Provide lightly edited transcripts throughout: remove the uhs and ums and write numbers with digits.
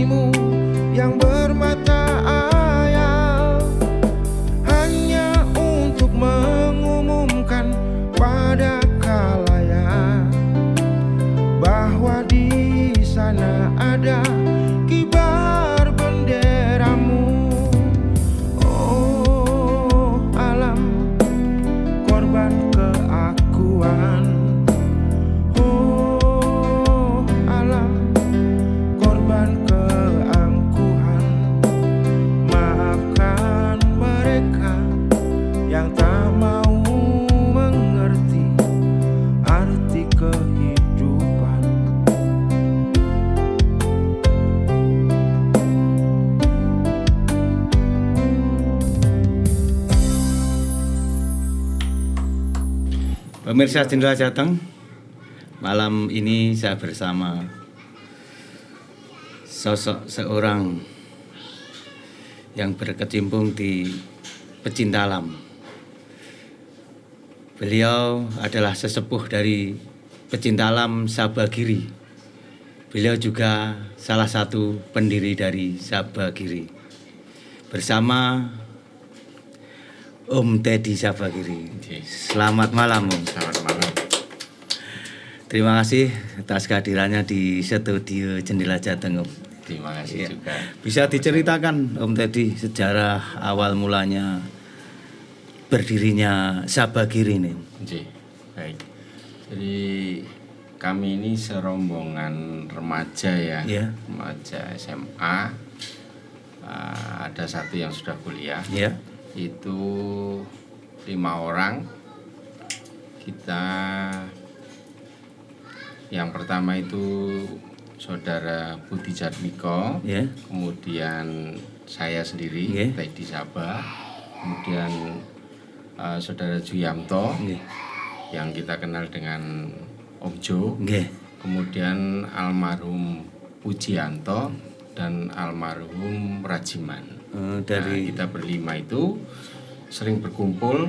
hatimu yang bermata ayal, hanya untuk mengumumkan pada khalayak bahwa di sana ada kibar benderamu. Oh alam, korban keakuan. Oh alam, korban keangkuhan. Maafkan mereka yang tak mau mengerti arti kehidupan. Pemirsa Jendela Jateng, malam ini saya bersama sosok seorang yang berkecimpung di pecinta alam. Beliau adalah sesepuh dari pecinta alam Sabagiri. Beliau juga salah satu pendiri dari Sabagiri. Bersama Om Teddy Sabagiri. Selamat malam, Om. Selamat malam. Terima kasih atas kehadirannya di studio Jendela Jateng, Om. Terima kasih juga. Bisa diceritakan, Om Teddy, sejarah awal mulanya berdirinya Sabagiri ini? Baik. Jadi kami ini serombongan remaja ya, remaja SMA. Ada satu yang sudah kuliah. Itu 5 orang. Kita yang pertama itu saudara Budi Jatmiko, kemudian saya sendiri, Teddy Sabah, kemudian saudara Juyamto, yang kita kenal dengan Om Jo, kemudian almarhum Pujianto dan almarhum Rajiman. Dari kita berlima itu sering berkumpul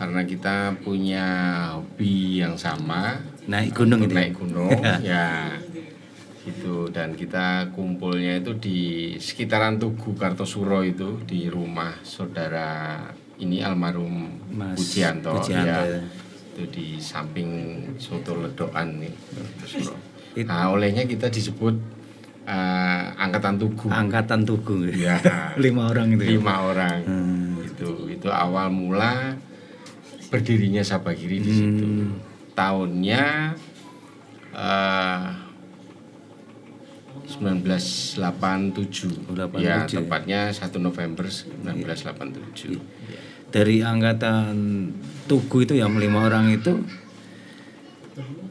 karena kita punya hobi yang sama, naik gunung ya gitu. Dan kita kumpulnya itu di sekitaran Tugu Kartosuro, itu di rumah saudara ini almarhum Pujianto ya. Itu di samping Soto Ledokan nih Kartosuro. Nah, olehnya kita disebut Angkatan Tugu ya. 5 orang itu. 5 orang. Itu awal mula berdirinya Sabagiri di situ. Tahunnya 1987. Ya, tepatnya 1 November 1987. Dari Angkatan Tugu itu yang 5 orang itu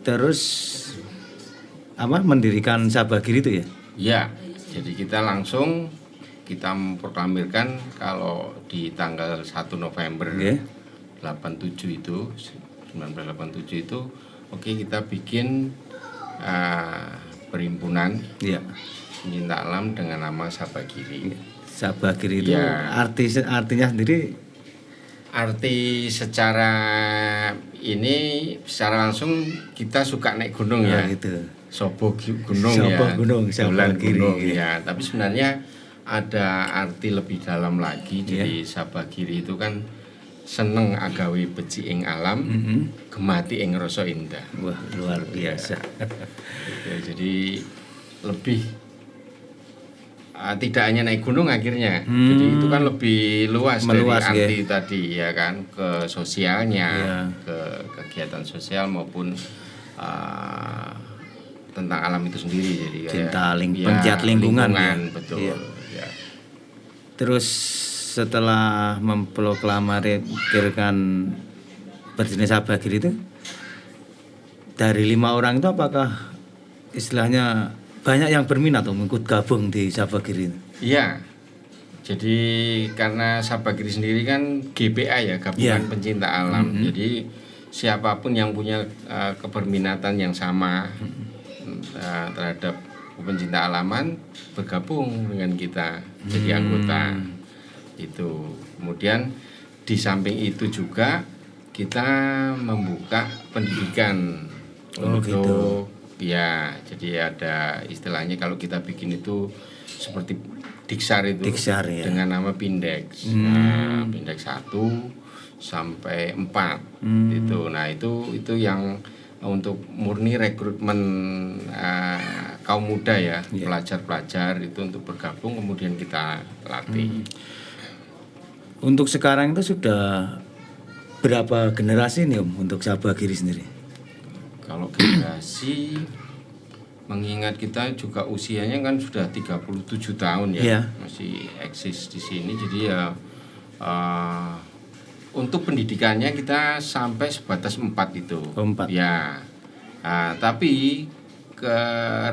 terus mendirikan Sabagiri itu ya? Ya, jadi kita memproklamirkan kalau di tanggal 1 November 87 itu 1987 itu kita bikin perhimpunan pencinta alam dengan nama Sabagiri. Sabagiri itu artinya sendiri? Arti secara langsung kita suka naik gunung ya. Sobo gunung Sabagiri ya. Tapi sebenarnya ada arti lebih dalam lagi. Jadi Sabagiri itu kan seneng agawe beci ing alam, gemati ing rasa indah. Wah, luar biasa. Jadi lebih tidak hanya naik gunung akhirnya. Jadi itu kan lebih luas dari arti tadi ya kan, ke sosialnya, ke kegiatan sosial maupun tentang alam itu sendiri. Jadi cinta penjahat lingkungan betul. Ya. Terus setelah memproklamirkan berdirinya Sabagiri itu, dari 5 orang itu apakah istilahnya banyak yang berminat untuk ikut gabung di Sabagiri? Iya. Jadi karena Sabagiri sendiri kan GPA ya, Gabungan Pencinta Alam. Jadi siapapun yang punya keberminatan yang sama terhadap pencinta alaman bergabung dengan kita jadi anggota itu. Kemudian di samping itu juga kita membuka pendidikan untuk ya, jadi ada istilahnya kalau kita bikin itu seperti Diksar itu Diksar, ya. dengan nama Pindex. Nah, Pindex 1 sampai 4 gitu. Nah, itu yang untuk murni rekrutmen kaum muda ya, pelajar-pelajar itu untuk bergabung kemudian kita latih. Untuk sekarang itu sudah berapa generasi nih Om untuk Sabagiri sendiri? Kalau generasi mengingat kita juga usianya kan sudah 37 tahun ya, Iya. masih eksis di sini. Jadi ya untuk pendidikannya kita sampai sebatas 4 itu. 4. Ya. Nah, tapi ke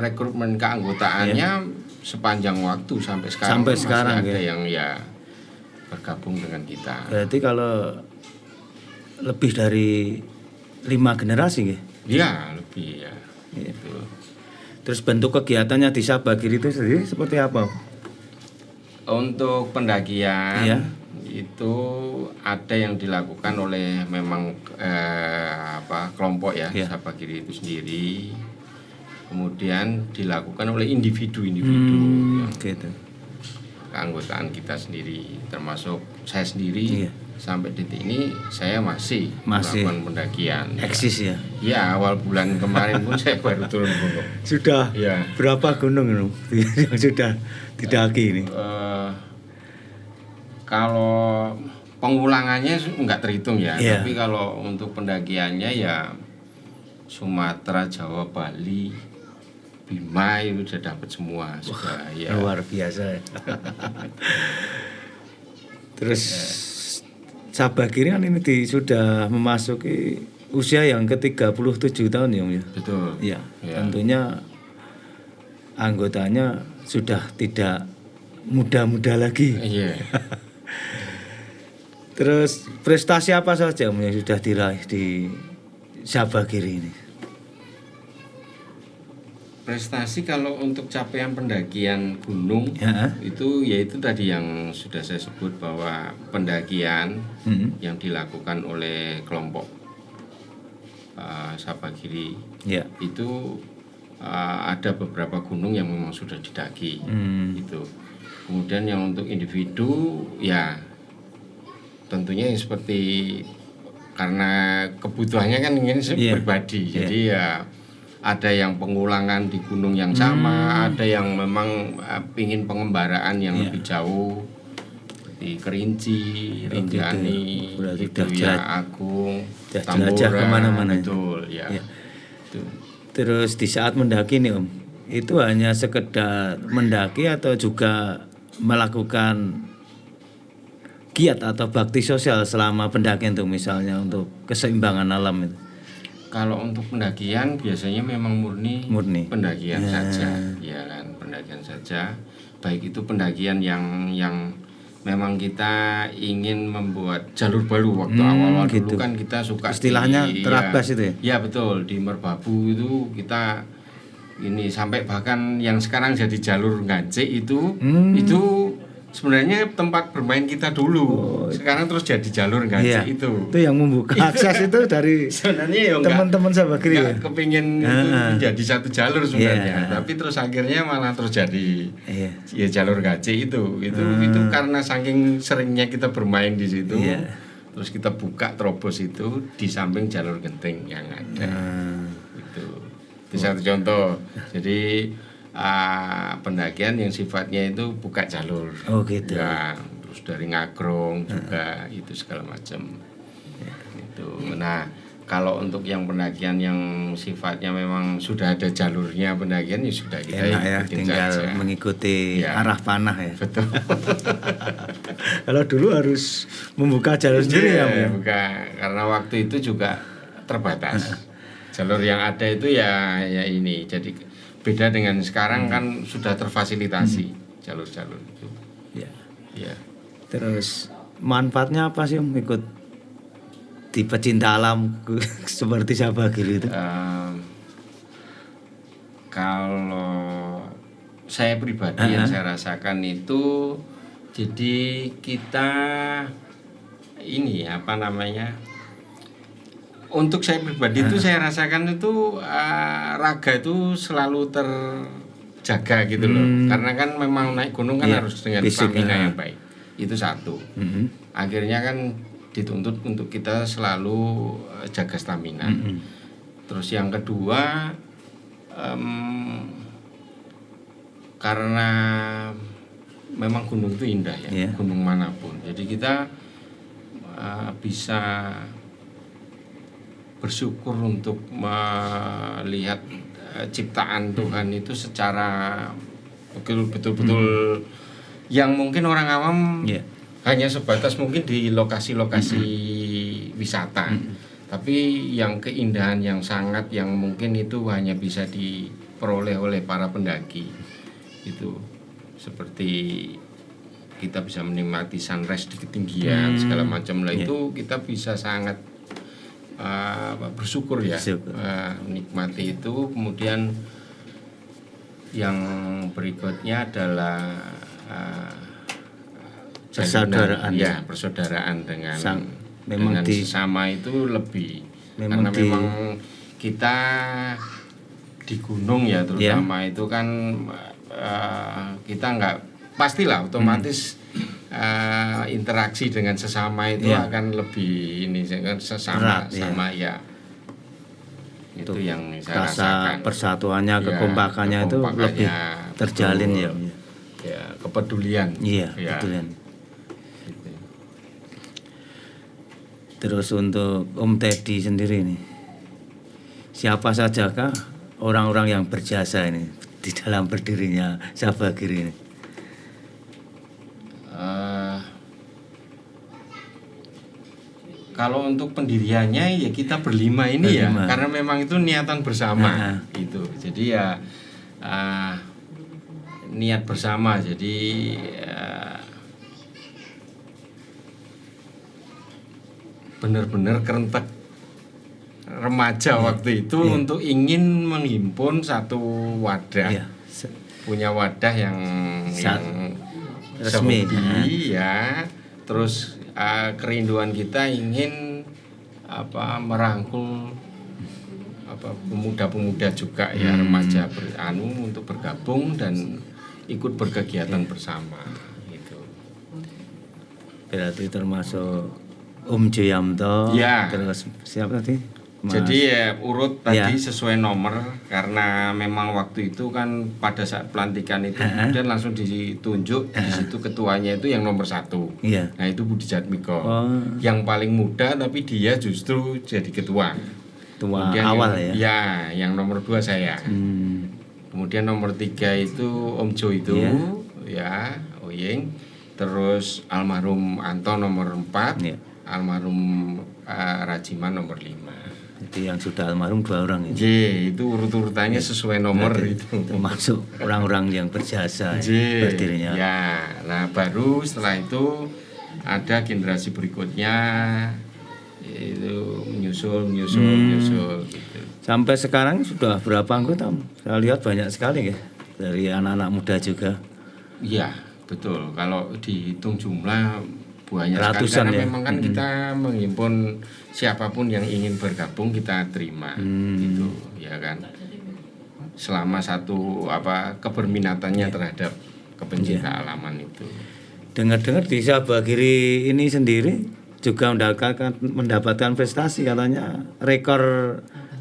rekrutmen keanggotaannya sepanjang waktu sampai sekarang Sampai masih sekarang, ada ya. yang ya bergabung dengan kita. Berarti kalau lebih dari 5 generasi ya? Ya, lebih ya. Iya. Gitu. Terus bentuk kegiatannya di Sabagiri itu sendiri seperti apa? Untuk pendakian Iya. itu ada yang dilakukan oleh memang kelompok ya, Iya. Sabagiri itu sendiri. Kemudian dilakukan oleh individu-individu yang Gitu. keanggotaan kita sendiri, termasuk saya sendiri. Iya. Sampai detik ini saya masih melakukan pendakian. Eksis ya? Ya, awal bulan kemarin pun saya baru turun gunung. Sudah Ya. berapa gunung Om, yang sudah didaki ini? Kalau pengulangannya nggak terhitung ya, Iya. tapi kalau untuk pendakiannya ya Sumatera, Jawa, Bali, Bima itu sudah dapat semua sudah ya. Luar biasa ya. Terus Sabagiri kan ini sudah memasuki usia yang ke-37 tahun ya Om ya? Betul. Iya. Ya. Tentunya anggotanya sudah tidak muda-muda lagi. Iya. Terus prestasi apa saja Om yang sudah diraih di Sabagiri ini? Prestasi kalau untuk capaian pendakian gunung Ya. itu yaitu tadi yang sudah saya sebut bahwa pendakian yang dilakukan oleh kelompok Sabagiri Ya. itu ada beberapa gunung yang memang sudah didaki gitu. Kemudian yang untuk individu ya tentunya yang seperti karena kebutuhannya kan ingin pribadi, jadi ya ada yang pengulangan di gunung yang sama, ada yang memang pingin pengembaraan yang lebih jauh di Kerinci, Rinjani, Berarti gitu ya, Agung, jelajah Tambora, kemana-mana. betul ya. Itu. Terus di saat mendaki nih Om, itu hanya sekedar mendaki atau juga melakukan giat atau bakti sosial selama pendakian tuh, misalnya untuk keseimbangan alam itu? Kalau untuk pendakian biasanya memang murni pendakian saja, ya kan, pendakian saja. Baik itu pendakian yang memang kita ingin membuat jalur baru waktu awal-awal gitu. dulu kan kita suka istilahnya terabas itu ya? Ya betul, di Merbabu itu kita ini sampai bahkan yang sekarang jadi jalur Ngancik itu sebenarnya tempat bermain kita dulu. Sekarang terus jadi jalur Ngancik itu. Itu yang membuka akses itu dari sebenarnya ya teman-teman Sabagiri ya? kepingin itu menjadi satu jalur sebenarnya. Tapi terus akhirnya malah terus jadi ya jalur Ngancik itu karena saking seringnya kita bermain di situ. Terus kita buka terobos itu di samping jalur genting yang ada. Itu satu contoh. Jadi pendakian yang sifatnya itu buka jalur. Oh gitu. Ya, terus dari Ngagrong juga itu segala macam. Itu. Nah, kalau untuk yang pendakian yang sifatnya memang sudah ada jalurnya pendakian ya sudah kita enak ya, ikutin tinggal saja. mengikuti arah panah ya. Betul. Kalau dulu harus membuka jalur sendiri ya. Buka karena waktu itu juga terbatas. Jalur yang ada itu ya ini. Jadi beda dengan sekarang kan sudah terfasilitasi jalur-jalur itu. Ya. Terus manfaatnya apa sih Om ikut di pecinta alam seperti Sabagiri itu? Kalau saya pribadi yang saya rasakan itu, jadi kita ini apa namanya? Untuk saya pribadi itu saya rasakan itu raga itu selalu jaga gitu loh. Karena kan memang naik gunung kan harus dengan fisik, stamina yang baik. Itu satu. Akhirnya kan dituntut untuk kita selalu jaga stamina. Terus yang kedua, karena memang gunung itu indah ya, gunung manapun. Jadi kita bisa bersyukur untuk melihat ciptaan Tuhan itu secara betul-betul yang mungkin orang awam hanya sebatas mungkin di lokasi-lokasi wisata. Tapi yang keindahan yang sangat yang mungkin itu hanya bisa diperoleh oleh para pendaki. Itu seperti kita bisa menikmati sunrise di ketinggian segala macam lah, itu kita bisa sangat bersyukur ya, menikmati itu. Kemudian yang berikutnya adalah persaudaraan, persaudaraan dengan memang sesama itu lebih, karena memang kita di gunung ya terutama itu kan kita nggak pastilah otomatis interaksi dengan sesama itu akan lebih ini kan sesama ya itu yang saya rasakan. Persatuannya, kekompakannya itu lebih terjalin ya kepedulian kepedulian. Gitu. Terus untuk Om Teddy sendiri nih, siapa sajakah orang-orang yang berjasa ini di dalam berdirinya Sabagiri ini? Kalau untuk pendiriannya ya kita berlima ini ya, karena memang itu niatan bersama gitu. Jadi ya niat bersama. Jadi benar-benar kerentek remaja waktu itu untuk ingin menghimpun satu wadah, punya wadah yang resmi ya. Terus kerinduan kita ingin merangkul pemuda-pemuda juga ya, remaja untuk bergabung dan ikut berkegiatan bersama gitu. Berarti termasuk Om Juyamto, terus siapa tadi? Jadi ya urut tadi sesuai nomor, karena memang waktu itu kan pada saat pelantikan itu kemudian langsung ditunjuk di situ ketuanya itu yang nomor 1. Nah itu Budi Jatmiko, yang paling muda tapi dia justru jadi ketua. Kemudian awal yang nomor 2 saya. Kemudian nomor 3 itu Om Jo itu Oying. Terus almarhum Anto nomor 4, almarhum Rajiman nomor 5. Jadi yang sudah almarhum 2 orang ini. Itu urut-urutannya sesuai nomor itu. Termasuk orang-orang yang berjasa berdirinya. Nah baru setelah itu ada generasi berikutnya itu menyusul gitu. Sampai sekarang sudah berapa anggota? Saya lihat banyak sekali ya, dari anak-anak muda juga. Iya, betul. Kalau dihitung jumlah banyak ratusan sekali, karena memang kan kita menghimpun siapapun yang ingin bergabung kita terima gitu ya kan, selama satu keberminatannya terhadap kepencinta alaman itu. Dengar-dengar di Sabagiri ini sendiri juga mendapatkan prestasi, katanya rekor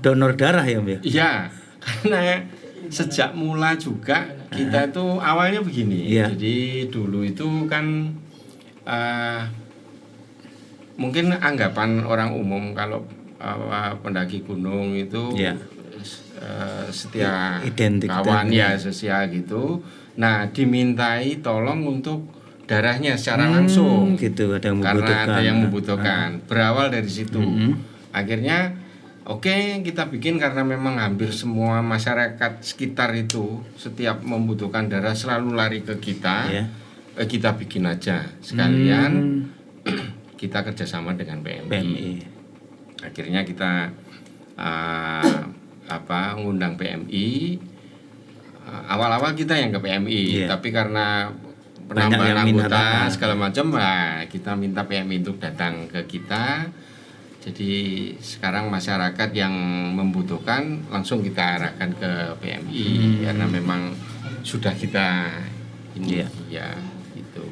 donor darah ya Mbak? Iya, karena sejak mula juga kita itu awalnya begini. Jadi dulu itu kan mungkin anggapan orang umum kalau pendaki gunung itu setia kawan sosial gitu. Nah dimintai tolong untuk darahnya secara langsung gitu, karena ada yang membutuhkan. Berawal dari situ. Akhirnya kita bikin, karena memang hampir semua masyarakat sekitar itu setiap membutuhkan darah selalu lari ke kita. Kita bikin aja sekalian. Kita kerjasama dengan PMI. Akhirnya kita ngundang PMI. Awal-awal kita yang ke PMI, tapi karena penambahan anggota segala macam, kita minta PMI untuk datang ke kita. Jadi sekarang masyarakat yang membutuhkan langsung kita arahkan ke PMI, karena memang sudah kita ini Iya. ya itu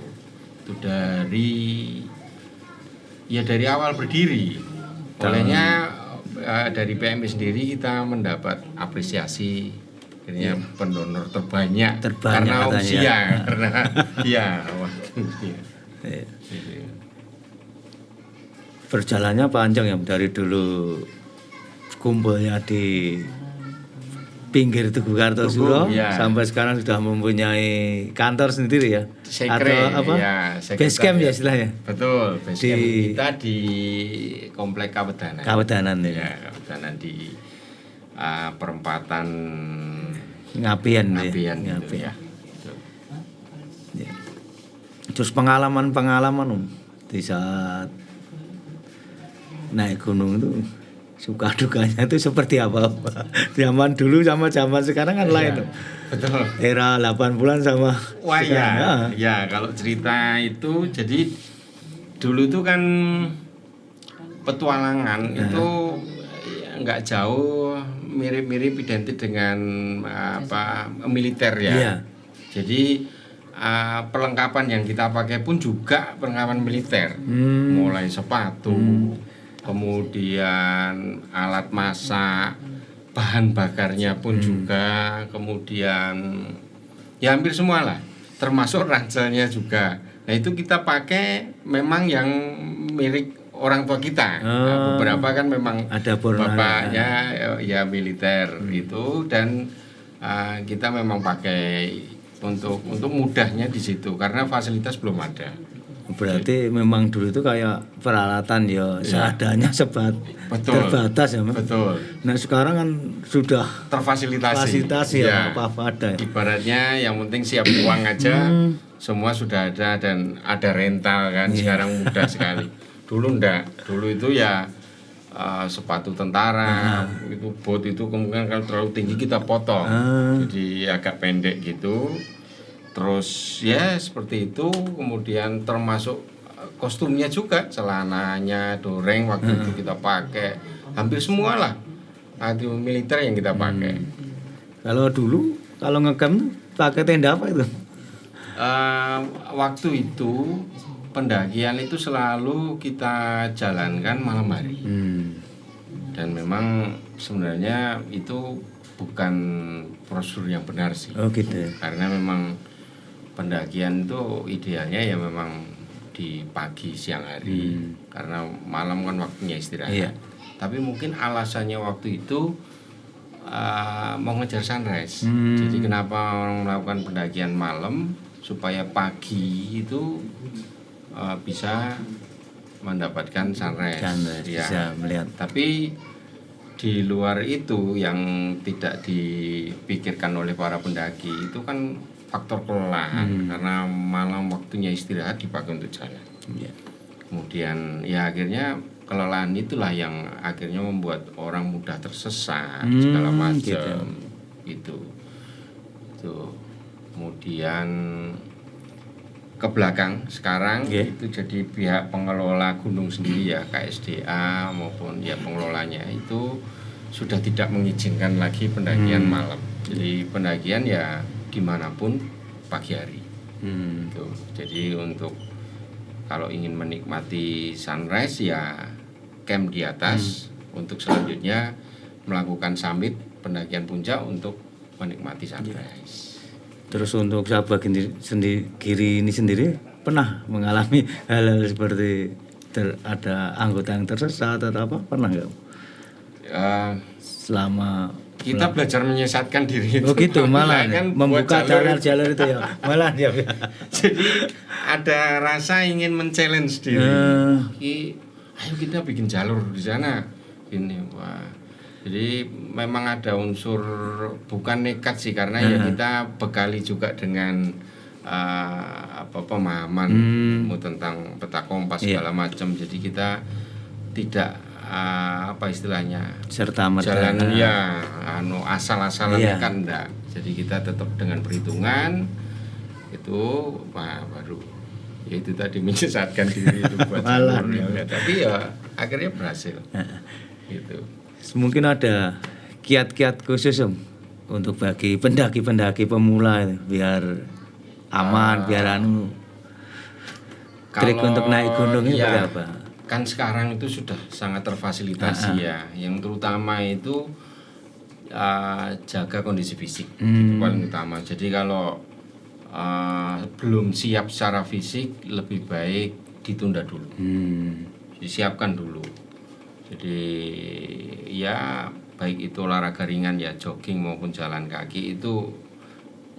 dari awal berdiri. Olehnya dari PMI sendiri kita mendapat apresiasi akhirnya pendonor terbanyak karena katanya. usia karena ya waktu Iya. Perjalanannya panjang ya, dari dulu kumpulnya di pinggir Tugu Kartosuro ya. sampai sekarang sudah mempunyai kantor sendiri ya, Sekre, atau apa ya, base camp ya istilahnya. Betul, base camp Di- kita di Komplek Kawedanan. Kawedanan ya. Ya, Kawedanan di perempatan Ngapian Ngapian gitu Ngapian. ya. Gitu. Ya. Terus pengalaman di saat naik gunung itu suka dukanya itu seperti apa? Zaman dulu sama zaman sekarang kan lain. Iya, betul. Era 80-an sama Wah sekarang. ya kalau cerita itu jadi dulu itu kan petualangan itu nggak jauh mirip-mirip identik dengan militer ya. Iya. Jadi perlengkapan yang kita pakai pun juga perlengkapan militer, mulai sepatu, kemudian alat masak, bahan bakarnya pun juga, kemudian ya hampir semua lah, termasuk ranselnya juga. Nah itu kita pakai memang yang milik orang tua kita. Nah, beberapa kan memang ada bapaknya ya militer itu, dan kita memang pakai untuk mudahnya di situ karena fasilitas belum ada. Berarti memang dulu itu kayak peralatan ya seadanya Betul. terbatas ya. Betul. Nah sekarang kan sudah Terfasilitasi. ya, apa-apa ada. Ibaratnya yang penting siap uang aja, semua sudah ada dan ada rental kan. Sekarang mudah sekali. Dulu enggak. Dulu itu ya sepatu tentara, itu bot itu kemungkinan kalau terlalu tinggi kita potong. Jadi agak pendek gitu. Terus ya seperti itu, kemudian termasuk kostumnya juga, celananya doreng waktu itu kita pakai, hampir semua lah itu militer yang kita pakai. Kalau dulu kalau ngecamp pakai tenda apa itu? Waktu itu pendakian itu selalu kita jalankan malam hari, dan memang sebenarnya itu bukan prosedur yang benar sih. Oh gitu. Karena memang pendakian itu idealnya ya memang di pagi siang hari, karena malam kan waktunya istirahat. Iya. Tapi mungkin alasannya waktu itu mau ngejar sunrise. Jadi kenapa orang melakukan pendakian malam, supaya pagi itu bisa mendapatkan sunrise. Ya. Bisa melihat. Tapi di luar itu yang tidak dipikirkan oleh para pendaki itu kan faktor kelelahan, karena malam waktunya istirahat dipakai untuk jalan. Iya. Kemudian ya akhirnya kelelahan itulah yang akhirnya membuat orang mudah tersesat segala macam gitu. Tuh. Kemudian ke belakang sekarang itu jadi pihak pengelola gunung sendiri ya, KSDA maupun ya pengelolanya itu sudah tidak mengizinkan lagi pendakian malam. Jadi pendakian ya dimanapun pagi hari. Tuh. Jadi untuk kalau ingin menikmati sunrise ya camp di atas, untuk selanjutnya melakukan summit pendakian puncak untuk menikmati sunrise. Terus untuk sahabat kiri ini sendiri pernah mengalami hal-hal seperti ada anggota yang tersesat atau apa, pernah nggak? Selama kita belajar menyesatkan diri itu. Oh gitu, malah kan membuka jalur itu ya, malah ya. Jadi ada rasa ingin men-challenge diri. Ayo kita bikin jalur di sana. Ini wah. Jadi memang ada unsur bukan nekat sih, karena ya kita bekali juga dengan pemahaman tentang peta kompas segala macam. Jadi kita tidak istilahnya serta-merta jalan ya asal-asalan kan enggak. Jadi kita tetap dengan perhitungan itu baru ya itu tadi menyesatkan diri itu buat jalur ya. Tapi ya akhirnya berhasil gitu. Mungkin ada kiat-kiat khusus untuk bagi pendaki-pendaki pemula itu, biar aman, biar trik Kalau untuk naik gunung itu seperti ya, apa? kan sekarang itu sudah sangat terfasilitasi ya. Yang terutama itu jaga kondisi fisik, itu paling utama. Jadi kalau belum siap secara fisik, lebih baik ditunda dulu, disiapkan dulu. Jadi ya baik itu olahraga ringan ya, jogging maupun jalan kaki itu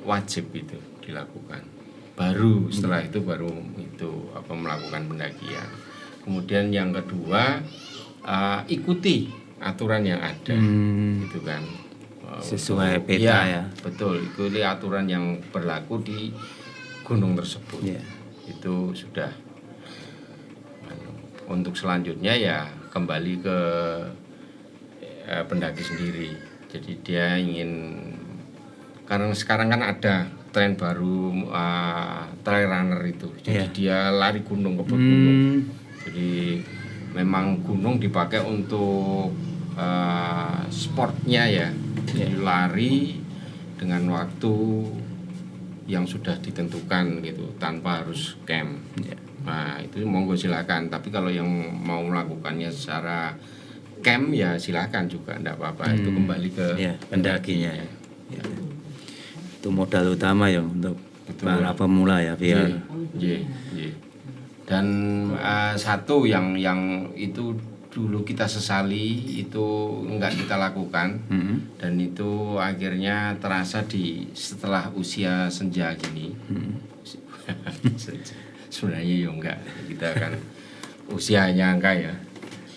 wajib itu dilakukan. Baru setelah itu melakukan pendakian. Kemudian yang kedua, ikuti aturan yang ada, gitu kan. Sesuai peta ya. Betul, ikuti aturan yang berlaku di gunung tersebut. Yeah. Itu sudah. Untuk selanjutnya ya kembali ke pendaki sendiri. Jadi dia ingin, karena sekarang kan ada tren baru trail runner itu. Jadi dia lari gunung, kebut gunung. Jadi memang gunung dipakai untuk sportnya ya. Jadi lari dengan waktu yang sudah ditentukan gitu, tanpa harus camp. Nah itu monggo silakan. Tapi kalau yang mau melakukannya secara camp ya silakan juga, enggak apa-apa. Itu kembali ke pendakinya. Ya. Itu modal utama ya untuk para pemula ya, biar. Dan satu yang itu dulu kita sesali, itu enggak kita lakukan, dan itu akhirnya terasa setelah usia senja gini. Sebenarnya ya enggak, kita kan usianya enggak ya.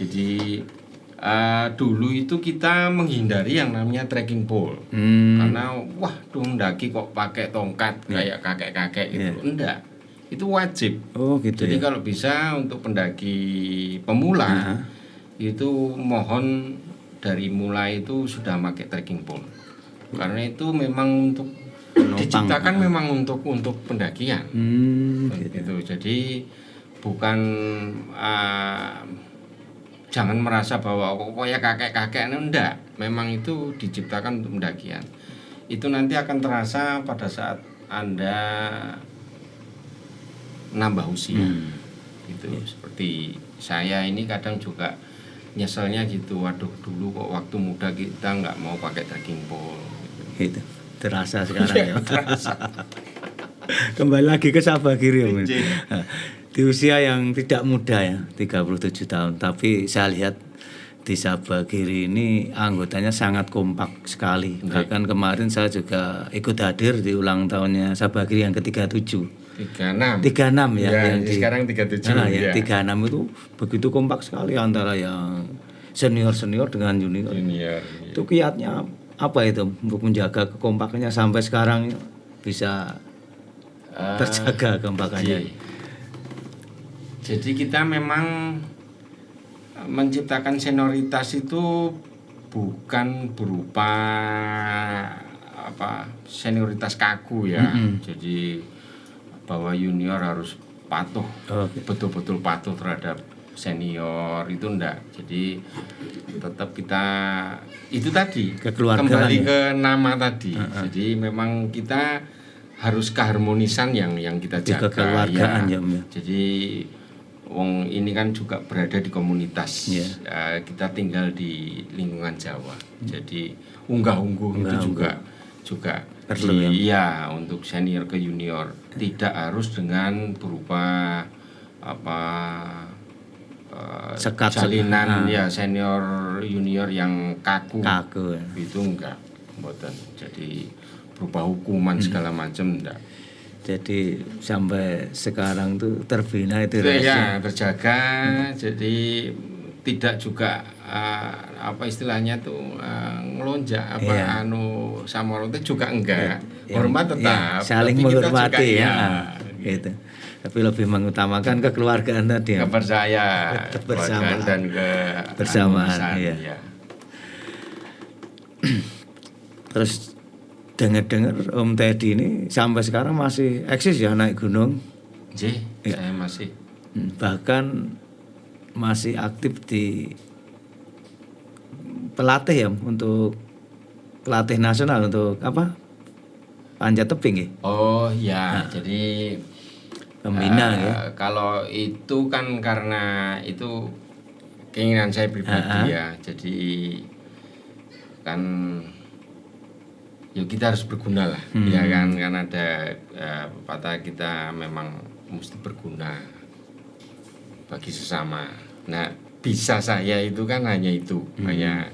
Jadi dulu itu kita menghindari yang namanya trekking pole, karena wah mendaki kok pakai tongkat kayak kakek-kakek gitu. Enggak, itu wajib. Oh gitu. Jadi kalau bisa untuk pendaki pemula itu mohon dari mulai itu sudah pakai trekking pole, karena itu memang untuk diciptakan memang untuk pendakian. Gitu. Jadi bukan jangan merasa bahwa pokoknya kakek-kakek enggak, memang itu diciptakan untuk pendakian. Itu nanti akan terasa pada saat Anda nambah usia. Gitu. Seperti saya ini kadang juga nyeselnya gitu, waduh dulu kok waktu muda kita nggak mau pakai trekking pole gitu. Terasa sekarang ya. Terasa. Kembali lagi ke Sabagiri ya, di usia yang tidak muda ya, 37 tahun, tapi saya lihat di Sabagiri ini anggotanya sangat kompak sekali. Bahkan kemarin saya juga ikut hadir di ulang tahunnya Sabagiri yang ke-37. 36 ya, yang sekarang 37. Nah, yang 36 itu begitu kompak sekali antara yang senior dengan junior. Itu kiatnya apa itu untuk menjaga kekompakannya sampai sekarang bisa terjaga kekompakannya? Jadi kita memang menciptakan senioritas itu bukan berupa senioritas kaku ya. Jadi bahwa junior harus patuh, betul-betul patuh terhadap senior, itu enggak. Jadi tetap kita itu tadi kembali ke nama tadi. Jadi memang kita harus keharmonisan yang kita jaga ya. Jadi wong ini kan juga berada di komunitas. Kita tinggal di lingkungan Jawa. Jadi unggah-ungguh itu juga perlu ya untuk senior ke junior, tidak harus dengan berupa jalinan ya senior junior yang kaku ya. Itu enggak, mboten. Jadi berupa hukuman segala macam enggak. Jadi sampai sekarang tuh terbina itu ya, terjaga. Jadi tidak juga istilahnya tuh ngelonjak samorote juga enggak. Hormat tetap, saling menghormati ya. Gitu. Tapi lebih mengutamakan kekeluargaan tadi ya. Kebersamaan dan kebersamaan ya. Terus dengar Om Teddy ini sampai sekarang masih eksis ya naik gunung? Saya masih. Bahkan masih aktif di pelatih ya untuk pelatih nasional untuk apa? Panjat tebing ya? Oh ya, jadi Pembina ya. kalau itu kan karena itu keinginan saya pribadi ya. Jadi kan yuk kita harus berguna lah, ya kan, ada pepatah kita memang mesti berguna bagi sesama. Nah, bisa saya itu kan hanya itu, hanya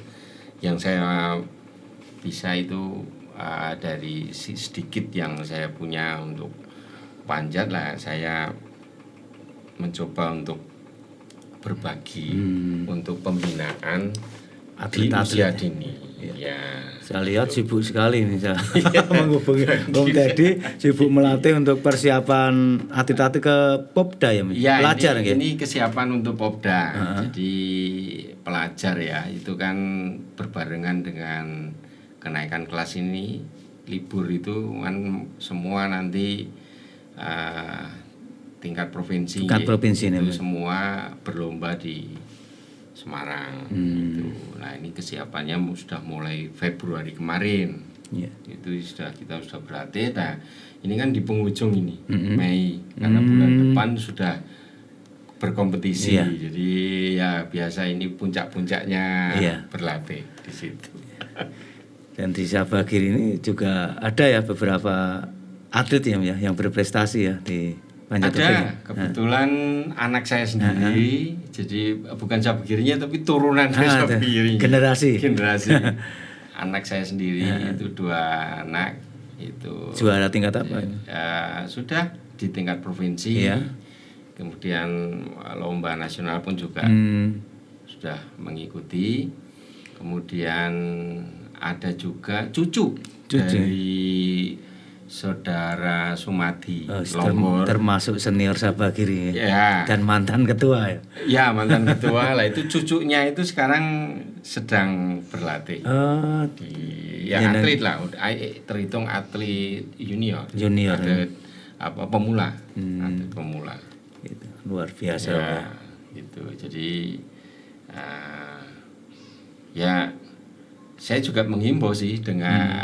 yang saya bisa itu dari sedikit yang saya punya untuk panjat lah, saya mencoba untuk berbagi untuk pembinaan di usia dini. Ya. Saya lihat sibuk sekali nih saya menghubungi Om Teddy, sibuk melatih untuk persiapan atlet-atlet ke Popda ya, Ya, pelajar ini kesiapan untuk Popda. Jadi pelajar ya, itu kan berbarengan dengan kenaikan kelas ini, libur itu kan semua nanti tingkat provinsi. Tingkat provinsi itu nih, semua berlomba di Semarang gitu. Nah, ini kesiapannya sudah mulai Februari kemarin. Itu kita sudah berlatih. Nah, ini kan di penghujung ini Mei, karena bulan depan sudah berkompetisi. Jadi ya biasa ini puncak-puncaknya berlatih di situ. Dan di Sabagiri ini juga ada ya beberapa atlet yang berprestasi ya di panjat tebing. Ada, kebetulan anak saya sendiri, jadi bukan Sabagirinya tapi turunan dari Sabagiri. Generasi. Anak saya sendiri itu 2 anak itu. Juara tingkat apa? Sudah di tingkat provinsi. Kemudian lomba nasional pun juga sudah mengikuti. Kemudian ada juga cucu. Dari Saudara Sumadi Longgor, termasuk senior Sabagiri ya. Dan mantan ketua ya. Ya, mantan ketua lah, itu cucunya itu sekarang sedang berlatih. Atlet lah, terhitung atlet junior. Atlet pemula. Atlet pemula. Itu luar biasa ya. Gitu. Jadi ya saya juga menghimbau sih dengan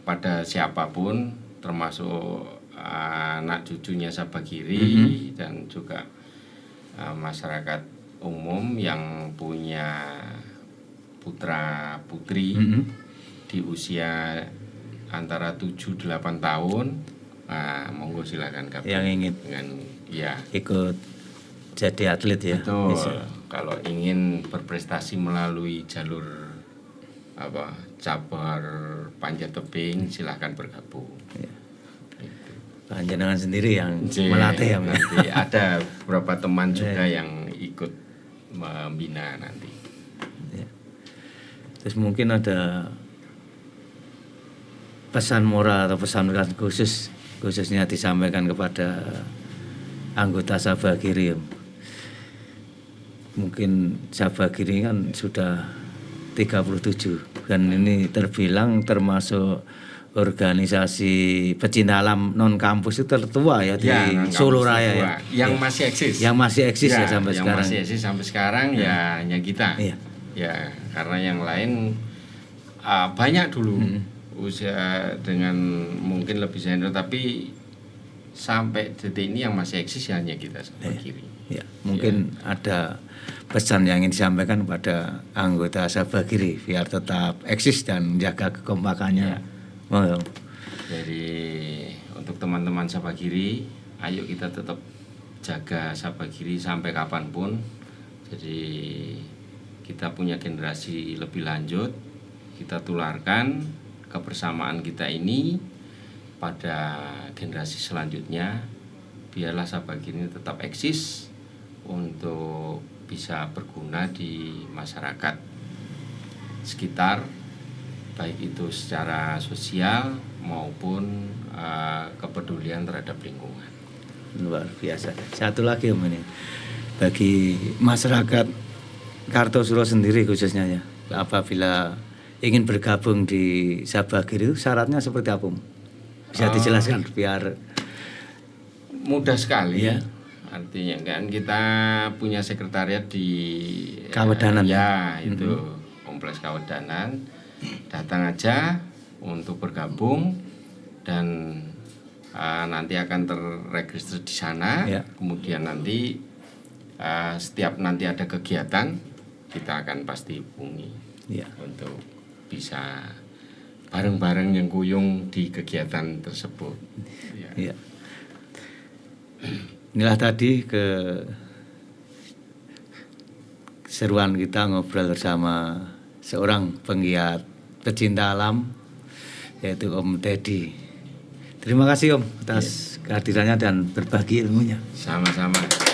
pada siapapun, termasuk anak cucunya Sabagiri dan juga masyarakat umum yang punya putra putri di usia antara 7-8 tahun, monggo silakan gabung yang ingin ikut jadi atlet ya. Betul. Kalau ingin berprestasi melalui jalur cabar panjat tebing, silahkan bergabung. Panjenengan sendiri yang melatih ya. Nanti ada beberapa teman juga yang ikut membina nanti. Terus mungkin ada pesan moral atau pesan khususnya disampaikan kepada anggota Sabagiri. Mungkin Sabagiri kan sudah 37 dan ini terbilang termasuk organisasi pecinta alam non kampus itu tertua ya di Solo Raya ya. Yang masih eksis. Yang masih eksis ya sampai sekarang. Yang masih eksis sampai sekarang ya hanya kita. Ya, karena yang lain banyak dulu usia dengan mungkin lebih senior, tapi sampai detik ini yang masih eksis ya hanya kita Sabagiri. Mungkin ada pesan yang ingin disampaikan kepada anggota Sabagiri biar tetap eksis dan menjaga kekompakannya. Jadi untuk teman-teman Sabagiri, ayo kita tetap jaga Sabagiri sampai kapanpun. Jadi kita punya generasi lebih lanjut, kita tularkan kebersamaan kita ini pada generasi selanjutnya. Biarlah Sabagiri ini tetap eksis untuk bisa berguna di masyarakat sekitar, baik itu secara sosial maupun kepedulian terhadap lingkungan. Luar biasa. Satu lagi Om ini, bagi masyarakat Kartosuro sendiri khususnya ya, apabila ingin bergabung di Sabagiri itu syaratnya seperti apa Om? Bisa dijelaskan biar mudah sekali ya. Artinya kan kita punya sekretariat di Kawedanan ya itu Kompleks Kawedanan. datang aja untuk bergabung dan nanti akan terregister di sana. Ya. Kemudian nanti setiap nanti ada kegiatan kita akan pasti hubungi Ya. untuk bisa bareng-bareng yang kuyung di kegiatan tersebut. Ya. Ya. Inilah tadi seruan kita ngobrol bersama seorang penggiat pecinta alam, yaitu Om Teddy. Terima kasih Om atas kehadirannya dan berbagi ilmunya. Sama-sama.